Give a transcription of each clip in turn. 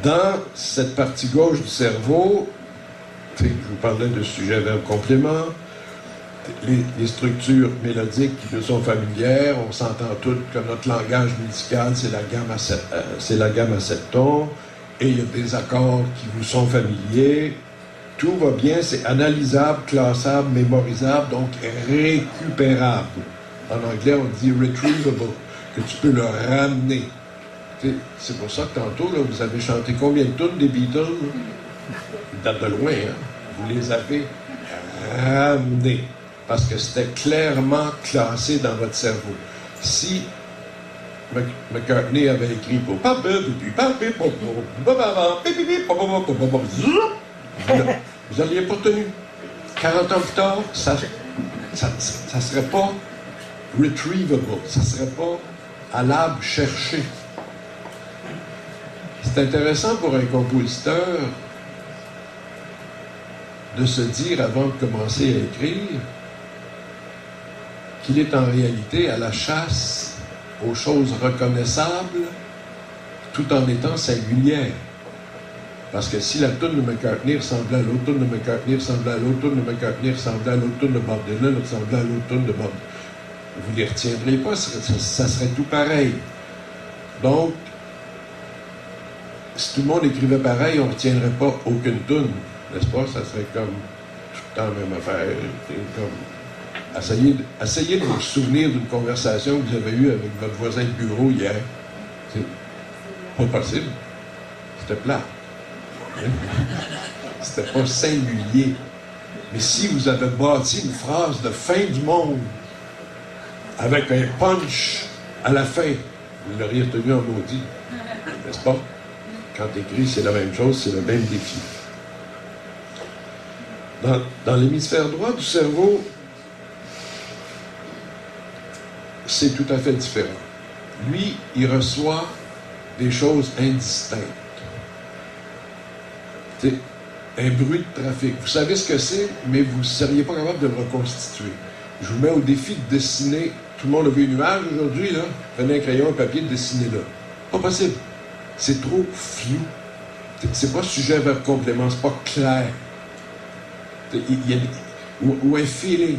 Dans cette partie gauche du cerveau, je vous parlais de sujet verbe complément, les structures mélodiques qui nous sont familières, on s'entend toutes que notre langage musical, c'est la gamme à 7 tons, et il y a des accords qui vous sont familiers. Tout va bien, c'est analysable, classable, mémorisable, donc récupérable. En anglais, on dit retrievable, que tu peux le ramener. C'est pour ça que tantôt, là, vous avez chanté combien de tunes des Beatles? Ils datent de loin, hein? Vous les avez ramenés. Parce que c'était clairement classé dans votre cerveau. Si McCartney avait écrit pour vous n'auriez pas tenu. 40 ans plus tard, ça ne serait pas retrievable, ça ne serait pas allable, cherché. C'est intéressant pour un compositeur de se dire, avant de commencer à écrire, qu'il est en réalité à la chasse aux choses reconnaissables tout en étant singulière. Parce que si la toune de McCartney ressemblait à l'autre toune de McCartney, ressemblait à l'autre toune de McCartney, ressemblait à l'autre toune de Bob Dylan, ressemblait à l'autre toune de Bob, vous ne les retiendrez pas, ça serait tout pareil. Donc, si tout le monde écrivait pareil, on ne retiendrait pas aucune toune, n'est-ce pas? Ça serait comme tout le temps la même affaire. Comme essayez de vous souvenir d'une conversation que vous avez eue avec votre voisin de bureau hier. C'est pas possible. C'était plat. C'était pas singulier. Mais si vous avez bâti une phrase de fin du monde avec un punch à la fin, vous l'auriez retenu en maudit. N'est-ce pas? Quand tu écris, c'est la même chose, c'est le même défi. Dans l'hémisphère droit du cerveau, c'est tout à fait différent. Lui, il reçoit des choses indistinctes. C'est un bruit de trafic. Vous savez ce que c'est, mais vous ne seriez pas capable de le reconstituer. Je vous mets au défi de dessiner. Tout le monde a vu un nuage aujourd'hui, là? Prenez un crayon, un papier, dessinez-le. Pas possible. C'est trop flou. C'est pas sujet vers complément, c'est pas clair. Ou un feeling.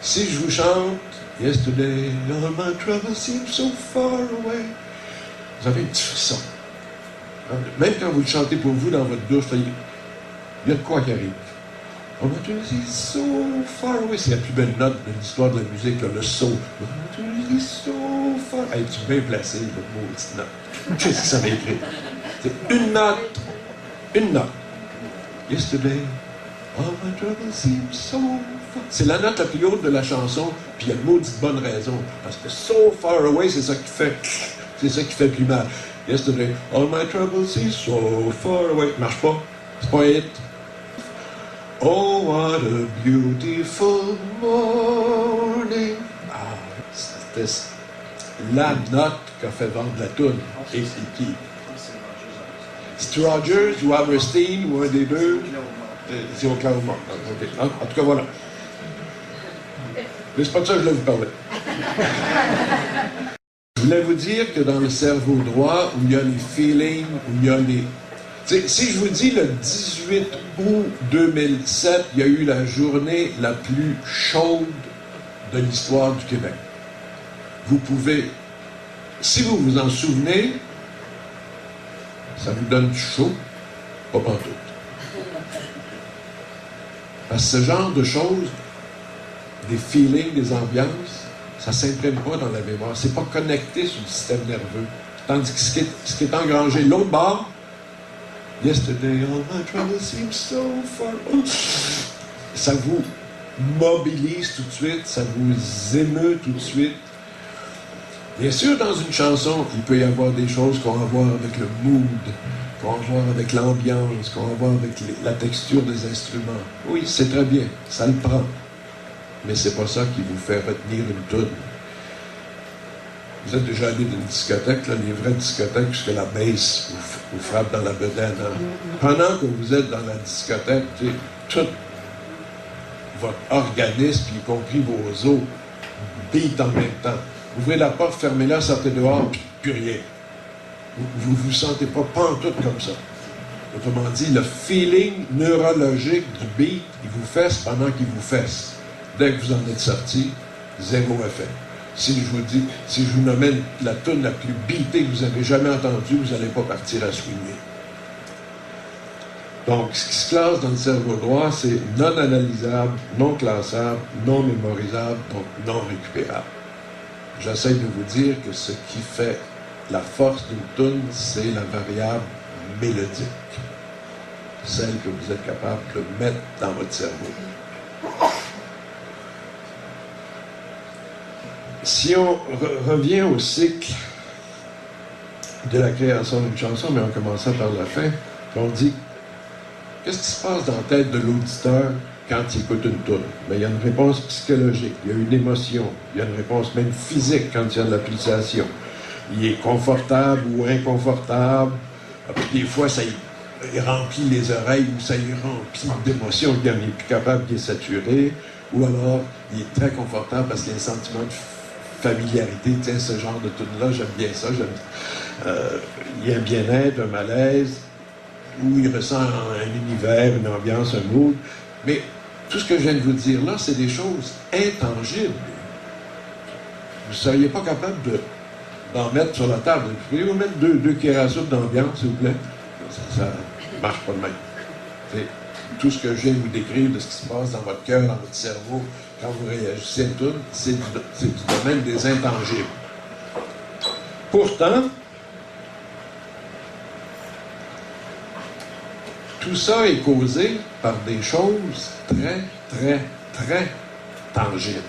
Si je vous chante Yesterday, all my troubles seem so far away, vous avez un petit frisson. Même quand vous le chantez pour vous dans votre douche, il y a de quoi qui arrive. All my troubles seem so far away. C'est la plus belle note de l'histoire de la musique, là, le saut. All my troubles seem so far. Hey, tu es bien placé, votre maudite note. Qu'est-ce que ça va écrire? C'est une note. Une note. Yesterday, all my troubles seem so far. C'est la note la plus haute de la chanson, puis il y a une maudite bonne raison. Parce que so far away, c'est ça qui fait plus mal. Yesterday, all my troubles seem so far away. Marche pas. C'est pas un hit. Oh, what a beautiful morning. Ah, c'était la note qui a fait vendre la toune. Et c'est qui? C'est Rogers ou Hammerstein ou un des deux? C'est Oklahoma. Okay. En tout cas, voilà. Mais c'est pas de ça que je voulais vous parler. Je voulais vous dire que dans le cerveau droit, où il y a les feelings, où il y a les... si je vous dis le 18 août 2007, il y a eu la journée la plus chaude de l'histoire du Québec. Vous pouvez... Si vous vous en souvenez, ça vous donne chaud, pas pantoute. Parce que ce genre de choses, des feelings, des ambiances, ça ne s'imprime pas dans la mémoire. C'est pas connecté sur le système nerveux. Tandis que ce qui est engrangé l'autre bord, Yesterday, all my troubles seem so far. Ça vous mobilise tout de suite, ça vous émeut tout de suite. Bien sûr, dans une chanson, il peut y avoir des choses qu'on va voir avec le mood, qu'on va voir avec l'ambiance, qu'on va voir avec la texture des instruments. Oui, c'est très bien, ça le prend. Mais c'est pas ça qui vous fait retenir une toune. Vous êtes déjà allé dans une discothèque, là, les vraies discothèques, puisque la bass vous frappe dans la bedaine. Hein? Pendant que vous êtes dans la discothèque, tout votre organisme, y compris vos os, beat en même temps. Ouvrez la porte, fermez-la, sortez dehors, puis plus rien. Vous ne vous sentez pas pantoute comme ça. Autrement dit, le feeling neurologique du beat, il vous fesse pendant qu'il vous fesse. Dès que vous en êtes sorti, zéro effet. Si je vous dis, si je vous nommais la toune la plus beatée que vous avez jamais entendue, vous n'allez pas partir à swinguer. Donc, ce qui se classe dans le cerveau droit, c'est non analysable, non classable, non mémorisable, donc non récupérable. J'essaie de vous dire que ce qui fait la force d'une toune, c'est la variable mélodique. Celle que vous êtes capable de mettre dans votre cerveau. Si on revient au cycle de la création d'une chanson, mais en commençant par la fin, on dit qu'est-ce qui se passe dans la tête de l'auditeur quand il écoute une toune? Bien, il y a une réponse psychologique, il y a une émotion, il y a une réponse même physique quand il y a de la pulsation. Il est confortable ou inconfortable. Puis des fois, ça il remplit les oreilles ou ça y remplit d'émotions, il n'est plus capable, il est saturé. Ou alors, il est très confortable parce qu'il y a un sentiment de familiarité. Tiens, ce genre de tune-là, j'aime bien ça. Il y a un bien-être, un malaise, où il ressent un univers, une ambiance, un mood. Mais tout ce que je viens de vous dire là, c'est des choses intangibles. Vous ne seriez pas capable d'en mettre sur la table. Vous pouvez vous mettre deux cuillères à soupe d'ambiance, s'il vous plaît? Ça ne marche pas de même. T'sais, tout ce que je viens de vous décrire de ce qui se passe dans votre cœur, dans votre cerveau, quand vous réagissez à tout, c'est du domaine des intangibles. Pourtant, tout ça est causé par des choses très, très, très tangibles.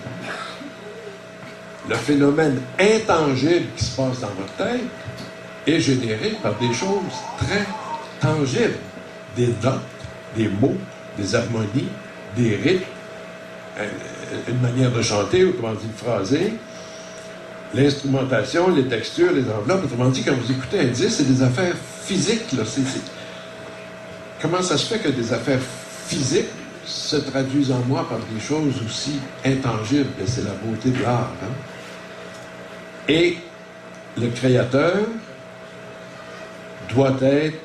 Le phénomène intangible qui se passe dans votre tête est généré par des choses très tangibles. Des notes, des mots, des harmonies, des rythmes, une manière de chanter, autrement dit de phraser, l'instrumentation, les textures, les enveloppes. Autrement dit, quand vous écoutez un disque, c'est des affaires physiques. Là. Comment ça se fait que des affaires physiques se traduisent en moi par des choses aussi intangibles? Et c'est la beauté de l'art. Hein? Et le créateur doit être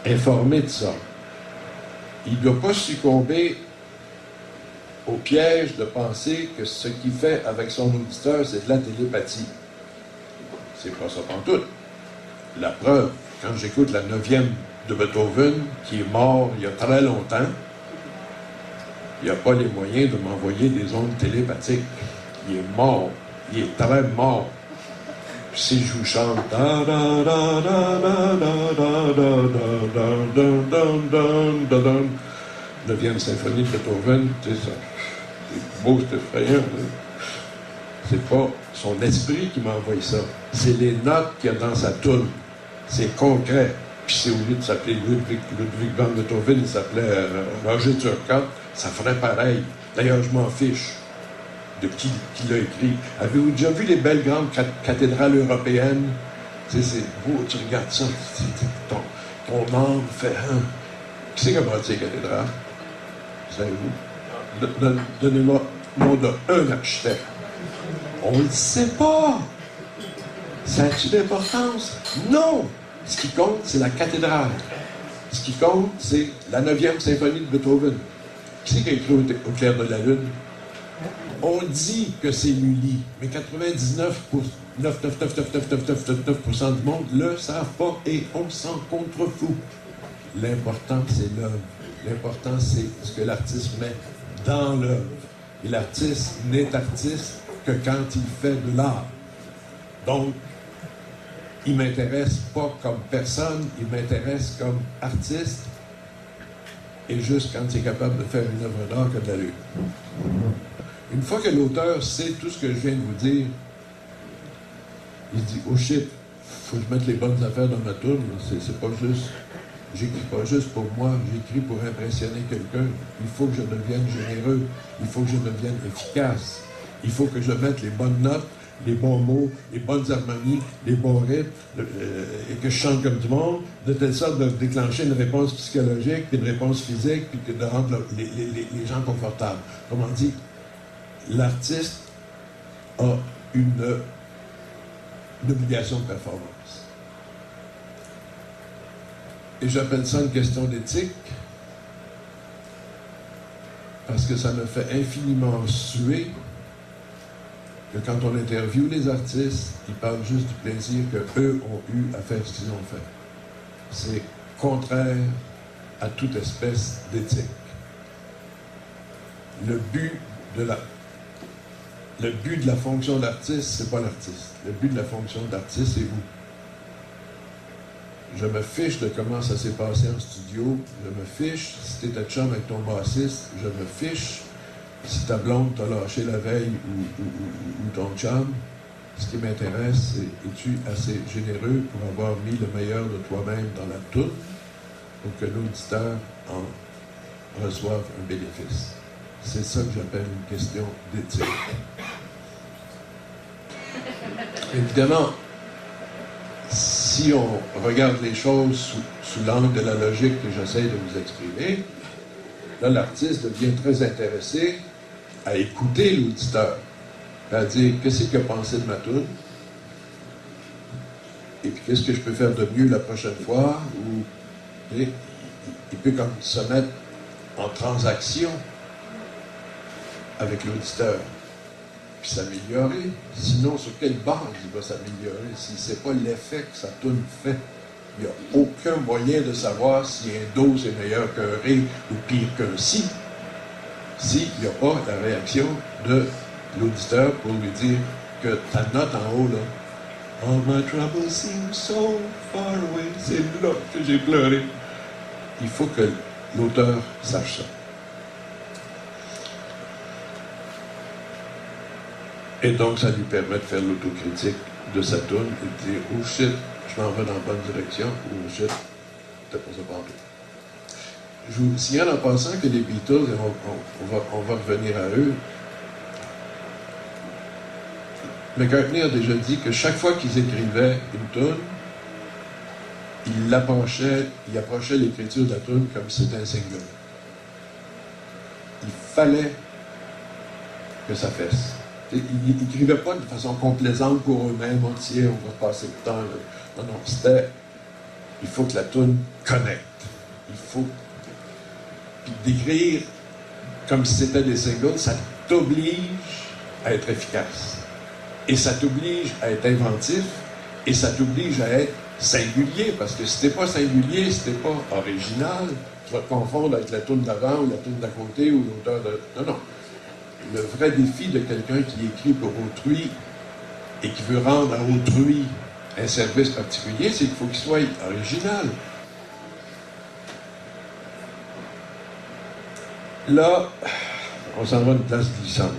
informé de ça. Il ne doit pas succomber au piège de penser que ce qu'il fait avec son auditeur, c'est de la télépathie. C'est pas ça pantoute. La preuve, quand j'écoute la 9e de Beethoven, qui est mort il y a très longtemps, il n'a pas les moyens de m'envoyer des ondes télépathiques. Il est mort. Il est très mort. Si je vous chante 9e symphonie de Beethoven, c'est ça. C'est beau, c'est effrayant. C'est pas son esprit qui m'a envoyé ça. C'est les notes qu'il y a dans sa toune. C'est concret. Puis c'est au lieu de s'appeler Ludwig van Beethoven, il s'appelait Roger Turcotte, ça ferait pareil. D'ailleurs, je m'en fiche de qui l'a écrit. Avez-vous déjà vu les belles grandes cathédrales européennes? C'est beau, tu regardes ça, ton âme fait... Qui c'est qui a bâti les cathédrales? Savez-vous? Donnez-moi le nom d'un architecte. On ne le sait pas. Ça a-tu d'importance? Non! Ce qui compte, c'est la cathédrale. Ce qui compte, c'est la 9e symphonie de Beethoven. Qui c'est qui a écrit au clair de la lune? On dit que c'est Lully, mais 99,9999999% du monde ne le savent pas et on s'en contrefout. L'important, c'est l'œuvre. L'important, c'est ce que l'artiste met dans l'œuvre. Et l'artiste n'est artiste que quand il fait de l'art. Donc, il ne m'intéresse pas comme personne, il m'intéresse comme artiste, et juste quand il est capable de faire une œuvre d'art que de l'allure. Une fois que l'auteur sait tout ce que je viens de vous dire, il se dit « Oh shit, faut que je mette les bonnes affaires dans ma toune, c'est pas juste, j'écris pas juste pour moi, j'écris pour impressionner quelqu'un. Il faut que je devienne généreux, il faut que je devienne efficace, il faut que je mette les bonnes notes, les bons mots, les bonnes harmonies, les bons rythmes, et que je chante comme du monde, de telle sorte de déclencher une réponse psychologique, puis une réponse physique, puis de rendre les gens confortables. » Comment dit, l'artiste a une obligation de performance. Et j'appelle ça une question d'éthique, parce que ça me fait infiniment suer que quand on interviewe les artistes, ils parlent juste du plaisir qu'eux ont eu à faire ce qu'ils ont fait. C'est contraire à toute espèce d'éthique. Le but de la fonction d'artiste, c'est pas l'artiste. Le but de la fonction d'artiste, c'est vous. Je me fiche de comment ça s'est passé en studio. Je me fiche si t'étais chum avec ton bassiste. Je me fiche si ta blonde t'a lâché la veille ou ton chum. Ce qui m'intéresse, c'est es-tu assez généreux pour avoir mis le meilleur de toi-même dans la toune pour que l'auditeur en reçoive un bénéfice. C'est ça que j'appelle une question d'éthique. Évidemment, si on regarde les choses sous l'angle de la logique que j'essaie de vous exprimer, là, l'artiste devient très intéressé à écouter l'auditeur, à dire qu'est-ce qu'il a pensé de ma toune, et puis qu'est-ce que je peux faire de mieux la prochaine fois, ou il peut comme se mettre en transaction avec l'auditeur, puis s'améliorer. Sinon, sur quelle base il va s'améliorer si c'est pas l'effet que sa toune fait? Il n'y a aucun moyen de savoir si un do c'est meilleur qu'un ré ou pire qu'un si, s'il n'y a pas la réaction de l'auditeur pour lui dire que ta note en haut, là, All my troubles seem so far away, c'est là que j'ai pleuré. Il faut que l'auteur sache ça. Et donc, ça lui permet de faire l'autocritique de sa toune et de dire « Oh shit, je m'en vais dans la bonne direction. Oh shit, t'as pas ça partout. » Je vous signale en passant que les Beatles, et on va revenir à eux, McCartney a déjà dit que chaque fois qu'ils écrivaient une toune, il approchait l'écriture de la toune comme si c'était un single. Il fallait que ça fesse. Ils n'écrivaient pas de façon complaisante pour eux-mêmes, on va passer le temps. Là. Non, non, c'était, il faut que la toune connecte. Il faut, puis d'écrire comme si c'était des singles, ça t'oblige à être efficace. Et ça t'oblige à être inventif, et ça t'oblige à être singulier, parce que si t'es pas singulier, si t'es pas original, tu vas te confondre avec la toune d'avant, ou la toune d'à côté, ou l'auteur de... Non, non. Le vrai défi de quelqu'un qui écrit pour autrui et qui veut rendre à autrui un service particulier, c'est qu'il faut qu'il soit original. Là, on s'en va à une place glissante.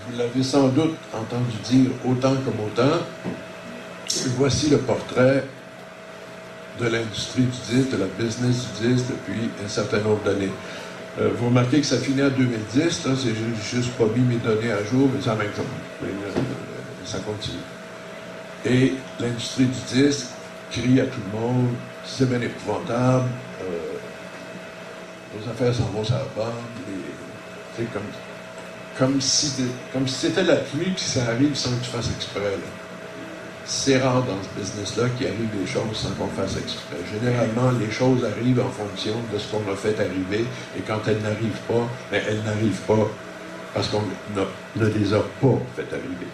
Vous l'avez sans doute entendu dire autant comme autant. Voici le portrait de l'industrie du disque, de la business du disque depuis un certain nombre d'années. Vous remarquez que ça finit en 2010, là, c'est juste pas mis mes données à jour, mais c'est en même temps. Ça continue. Et l'industrie du disque crie à tout le monde, c'est bien épouvantable, nos affaires s'en vont sur la bande, c'est comme si c'était la pluie puis ça arrive sans que tu fasses exprès. Là. C'est rare dans ce business-là qu'il arrive des choses sans qu'on fasse exprès. Généralement, les choses arrivent en fonction de ce qu'on a fait arriver, et quand elles n'arrivent pas, ben, elles n'arrivent pas parce qu'on ne les a pas fait arriver.